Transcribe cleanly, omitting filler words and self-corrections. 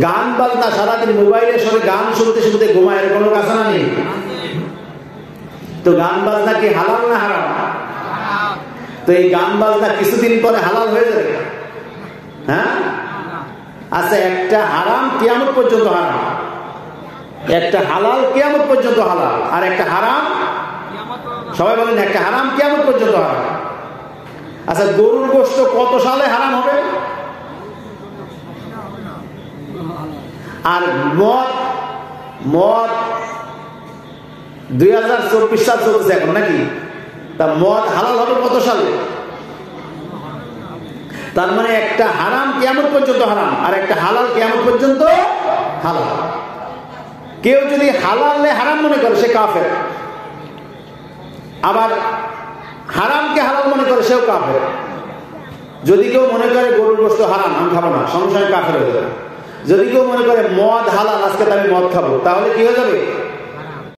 গান বাজনা সারাদিন মোবাইলের সঙ্গে গান শুনতে শুনতে ঘুমায়, এর কোনো কাছে না নেই। তো গান বাজনা কি হালাল না হারাম? তো এই গান বাজনা কিছুদিন পরে হালাল হয়ে যাবে। হ্যাঁ, আচ্ছা, একটা হারাম কিয়ামত পর্যন্ত হারাম, একটা হালাল কিয়ামত পর্যন্ত হালাল, আর একটা হারাম, সবাই বলেন, একটা হারাম কিয়ামত পর্যন্ত হারাম। আচ্ছা, গরুর গোশত কত সালে হারাম হবে? আর মদ 2024 সাল চলছে এখন নাকি, তা মদ হালাল হবে কত সালে? তার মানে একটা হারাম কিয়ামত পর্যন্ত হারাম, আর একটা হালাল কিয়ামত পর্যন্ত হালাল। কেউ যদি হালালে হারাম মনে করে সে কাফের, আবার হারামকে হালাল মনে করে সেও কাফের। যদি কেউ মনে করে গরুর গোশত হারাম, আমি খাবো না, সঙ্গে সঙ্গে কাফের হয়ে যাবে। যদি কেউ মনে করে মদ হালাল, আজকে আমি মদ খাবো, তাহলে কি হয়ে যাবে?